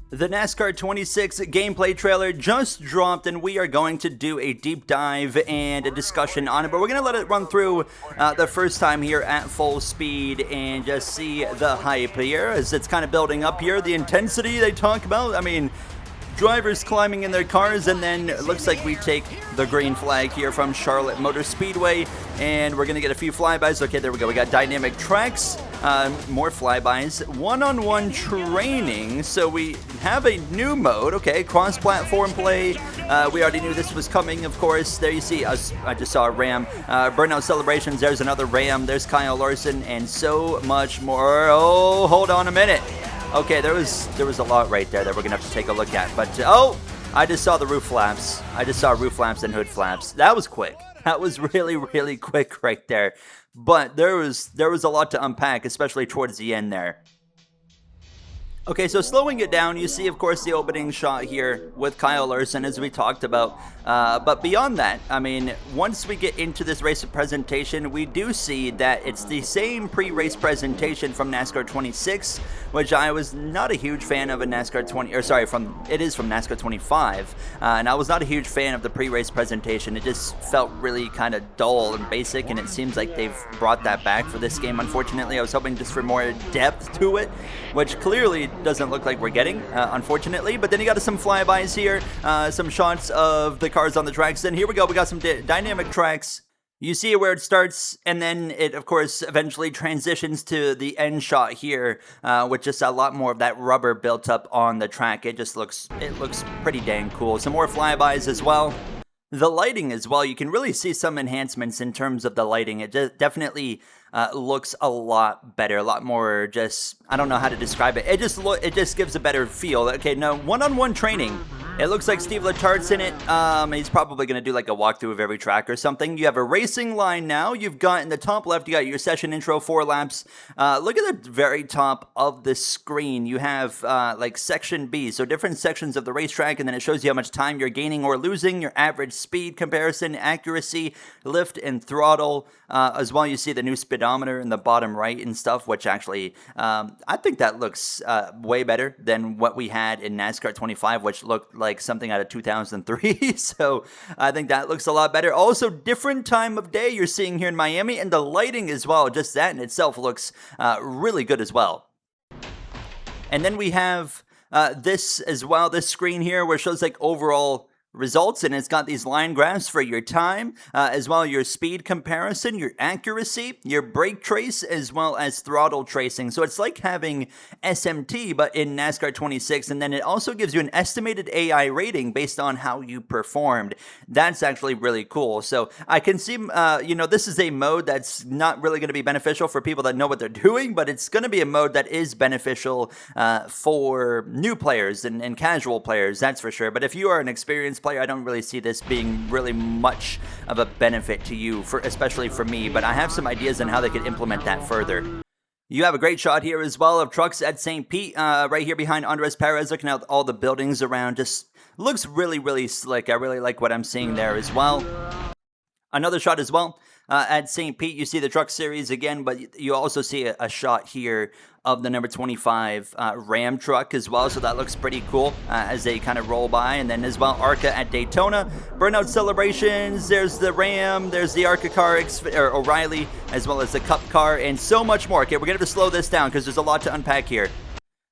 The NASCAR 26 gameplay trailer just dropped, and we are going to do a deep dive and a discussion on it. But we're going to let it run through the first time here at full speed and just see the hype here as it's kind of building up here. The intensity they talk about. I mean, drivers climbing in their cars, and then it looks like we take the green flag here from Charlotte Motor Speedway, and we're going to get a few flybys. Okay, there we go. We got dynamic tracks, more flybys, one-on-one training. So we have a new mode. Okay, cross-platform play. We already knew this was coming, of course. There you see us. I just saw a Ram. Burnout celebrations. There's another Ram. There's Kyle Larson, and so much more. Oh, hold on a minute. Okay, there was a lot right there that we're gonna have to take a look at. But oh, I just saw the roof flaps. I just saw roof flaps and hood flaps. That was quick. That was really quick right there. But there was a lot to unpack, especially towards the end there. Okay, so slowing it down, you see, of course, the opening shot here with Kyle Larson, as we talked about. But beyond that, I mean, once we get into this race presentation, we do see that it's the same pre-race presentation from NASCAR 26, which I was not a huge fan of in NASCAR 20, or sorry, it is from NASCAR 25, and I was not a huge fan of the pre-race presentation. It just felt really kind of dull and basic, and it seems like they've brought that back for this game. Unfortunately, I was hoping just for more depth to it, which clearly doesn't look like we're getting, unfortunately. But then you got some flybys here, some shots of the cars on the tracks. Then here we go. We got some dynamic tracks. You see where it starts, and then it, of course, eventually transitions to the end shot here, with just a lot more of that rubber built up on the track. It looks pretty dang cool. Some more flybys as well. The lighting as well, you can really see some enhancements in terms of the lighting. It definitely looks a lot better, a lot more just, I don't know how to describe it. It just gives a better feel. Okay, now one-on-one training. It looks like Steve Letart's in it. He's probably going to do like a walkthrough of every track or something. You have a racing line now. You've got in the top left, you got your session intro 4 laps. Look at the very top of the screen. You have like section B, so different sections of the racetrack, and then it shows you how much time you're gaining or losing, your average speed comparison, accuracy, lift, and throttle. As well, you see the new speedometer in the bottom right and stuff, which actually, I think that looks way better than what we had in NASCAR 25, which looked like something out of 2003. So I think that looks a lot better. Also, different time of day you're seeing here in Miami, and the lighting as well. Just that in itself looks really good as well. And then we have this as well, this screen here where it shows like overall results, and it's got these line graphs for your time, as well your speed comparison, your accuracy, your brake trace, as well as throttle tracing. So it's like having SMT but in NASCAR 26, and then it also gives you an estimated AI rating based on how you performed. That's actually really cool. So I can see, this is a mode that's not really going to be beneficial for people that know what they're doing, but it's going to be a mode that is beneficial for new players and casual players, that's for sure. But if you are an experienced player, I don't really see this being really much of a benefit to you, especially for me, but I have some ideas on how they could implement that further. You have a great shot here as well of trucks at St. Pete, right here behind Andres Perez, looking at all the buildings around. Just looks really slick. I really like what I'm seeing there as well. Another shot as well at St. Pete. You see the truck series again, but you also see a shot here of the number 25 Ram truck as well. So that looks pretty cool as they kind of roll by. And then as well, ARCA at Daytona. Burnout celebrations. There's the Ram. There's the ARCA car, or O'Reilly, as well as the Cup car, and so much more. Okay, we're going to have to slow this down because there's a lot to unpack here.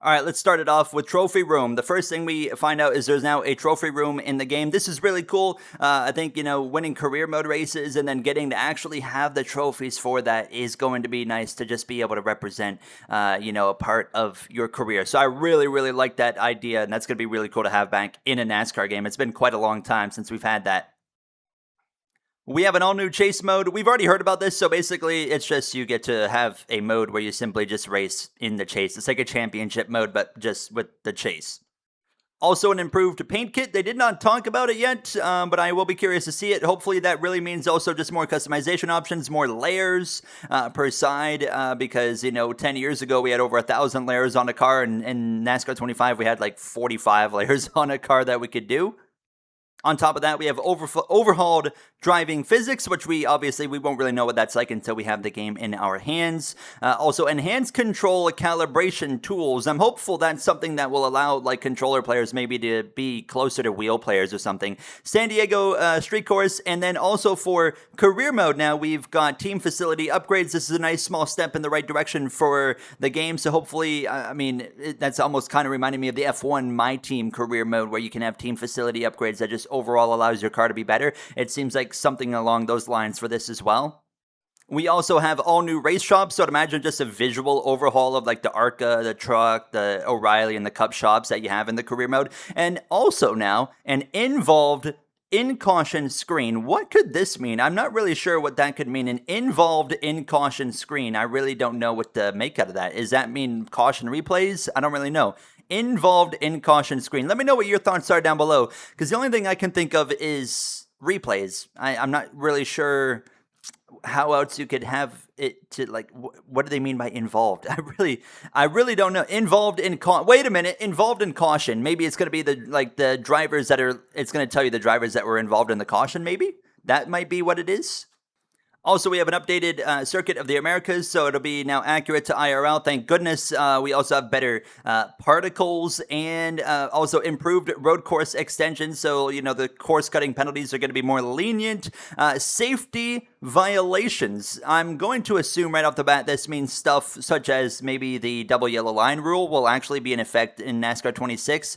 All right, let's start it off with Trophy Room. The first thing we find out is there's now a Trophy Room in the game. This is really cool. I think, winning career mode races and then getting to actually have the trophies for that is going to be nice to just be able to represent, a part of your career. So I really like that idea, and that's going to be really cool to have back in a NASCAR game. It's been quite a long time since we've had that. We have an all-new chase mode. We've already heard about this, so basically it's just you get to have a mode where you simply just race in the chase. It's like a championship mode, but just with the chase. Also an improved paint kit. They did not talk about it yet, but I will be curious to see it. Hopefully that really means also just more customization options, more layers per side, because, 10 years ago we had over 1,000 layers on a car, and in NASCAR 25 we had like 45 layers on a car that we could do. On top of that, we have overhauled driving physics, which we won't really know what that's like until we have the game in our hands. Also, enhanced control calibration tools. I'm hopeful that's something that will allow like controller players maybe to be closer to wheel players or something. San Diego street course, and then also for career mode now we've got team facility upgrades. This is a nice small step in the right direction for the game. So hopefully, that's almost kind of reminding me of the F1 My Team career mode where you can have team facility upgrades that just overall allows your car to be better. It seems like something along those lines for this as well. We also have all new race shops, so I'd imagine just a visual overhaul of like the ARCA, the Truck, the O'Reilly, and the Cup shops that you have in the career mode. And also now, an involved in caution screen. What could this mean? I'm not really sure what that could mean. An involved in caution screen. I really don't know what to make out of that. Does that mean caution replays? I don't really know. Involved in caution screen. Let me know what your thoughts are down below, because the only thing I can think of is replays. I'm not really sure how else you could have it to like. What do they mean by involved? I really don't know. Involved in wait a minute. Involved in caution. Maybe it's going to be the drivers that are. It's going to tell you the drivers that were involved in the caution. Maybe that might be what it is. Also, we have an updated Circuit of the Americas, so it'll be now accurate to IRL. Thank goodness. We also have better particles and also improved road course extensions. So, the course cutting penalties are going to be more lenient. Safety violations. I'm going to assume right off the bat this means stuff such as maybe the double yellow line rule will actually be in effect in NASCAR 26.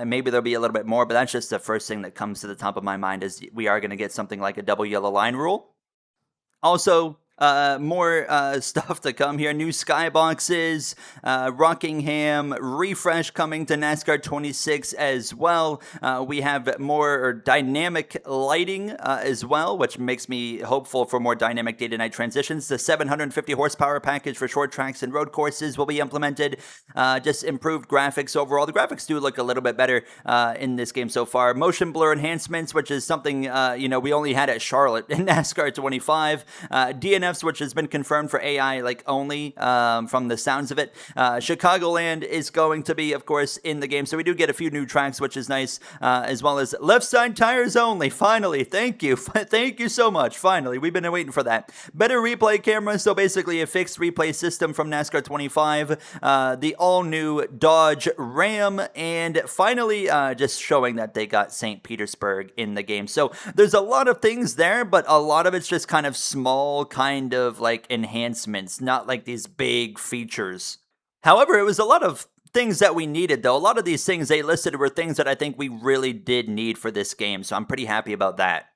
Maybe there'll be a little bit more, but that's just the first thing that comes to the top of my mind is we are going to get something like a double yellow line rule. Also, more stuff to come here. New skyboxes, Rockingham refresh coming to NASCAR 26 as well. We have more dynamic lighting as well, which makes me hopeful for more dynamic day to night transitions. The 750 horsepower package for short tracks and road courses will be implemented. Just improved graphics overall. The graphics do look a little bit better in this game so far. Motion blur enhancements, which is something we only had at Charlotte in NASCAR 25. DNFs, which has been confirmed for AI only from the sounds of it. Chicagoland is going to be, of course, in the game. So we do get a few new tracks, which is nice, as well as left side tires only. Finally, thank you. Thank you so much. Finally, we've been waiting for that. Better replay camera. So basically a fixed replay system from NASCAR 25. The all-new Dodge Ram. And finally, just showing that they got St. Petersburg in the game. So there's a lot of things there, but a lot of it's just kind of small kind of enhancements, not like these big features. However, it was a lot of things that we needed, though. A lot of these things they listed were things that I think we really did need for this game, so I'm pretty happy about that.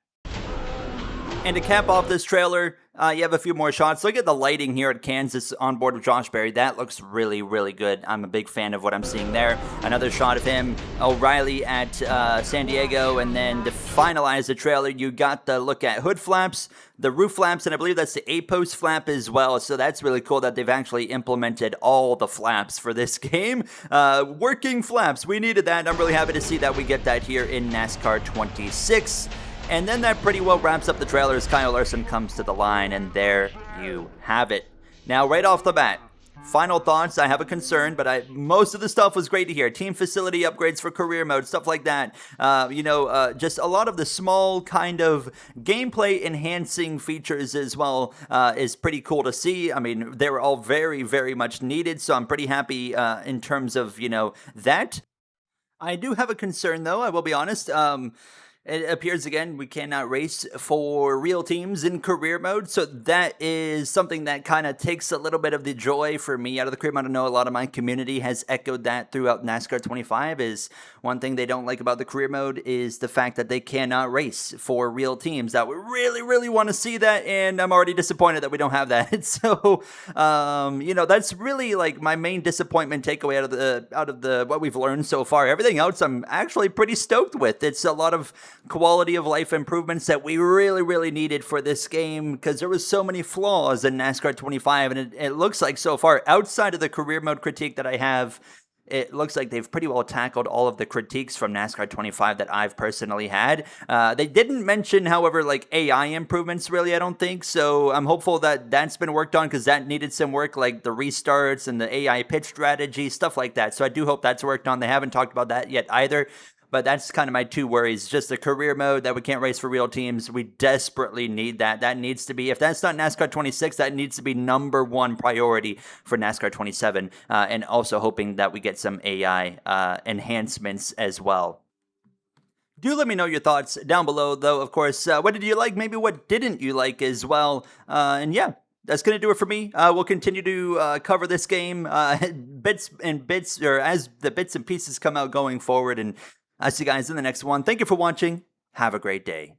And to cap off this trailer, you have a few more shots. Look at the lighting here at Kansas on board with Josh Berry. That looks really, really good. I'm a big fan of what I'm seeing there. Another shot of him, O'Reilly at San Diego. And then to finalize the trailer, you got the look at hood flaps, the roof flaps, and I believe that's the A-post flap as well. So that's really cool that they've actually implemented all the flaps for this game. Working flaps. We needed that. I'm really happy to see that we get that here in NASCAR 26. And then that pretty well wraps up the trailer as Kyle Larson comes to the line, and there you have it. Now, right off the bat, final thoughts. I have a concern, but most of the stuff was great to hear. Team facility upgrades for career mode, stuff like that. Just a lot of the small kind of gameplay enhancing features as well is pretty cool to see. I mean, they were all very, very much needed, so I'm pretty happy in terms of, that. I do have a concern, though, I will be honest. It appears again we cannot race for real teams in career mode, so that is something that kind of takes a little bit of the joy for me out of the career mode. I know a lot of my community has echoed that throughout NASCAR 25. Is one thing they don't like about the career mode is the fact that they cannot race for real teams. I would really, really want to see that, and I'm already disappointed that we don't have that. So, that's really my main disappointment takeaway out of the what we've learned so far. Everything else I'm actually pretty stoked with. It's a lot of quality of life improvements that we really, really needed for this game because there was so many flaws in NASCAR 25, and it looks like so far, outside of the career mode critique that I have, it looks like they've pretty well tackled all of the critiques from NASCAR 25 that I've personally had. They didn't mention, however, AI improvements, really, I don't think. So I'm hopeful that that's been worked on because that needed some work, like the restarts and the AI pitch strategy, stuff like that. So I do hope that's worked on. They haven't talked about that yet either. But that's kind of my two worries. Just the career mode that we can't race for real teams. We desperately need that. That needs to be, if that's not NASCAR 26, that needs to be number one priority for NASCAR 27. And also hoping that we get some AI enhancements as well. Do let me know your thoughts down below, though, of course. What did you like? Maybe what didn't you like as well? And yeah, that's going to do it for me. We'll continue to cover this game bits, or as the bits and pieces come out going forward. And I'll see you guys in the next one. Thank you for watching. Have a great day.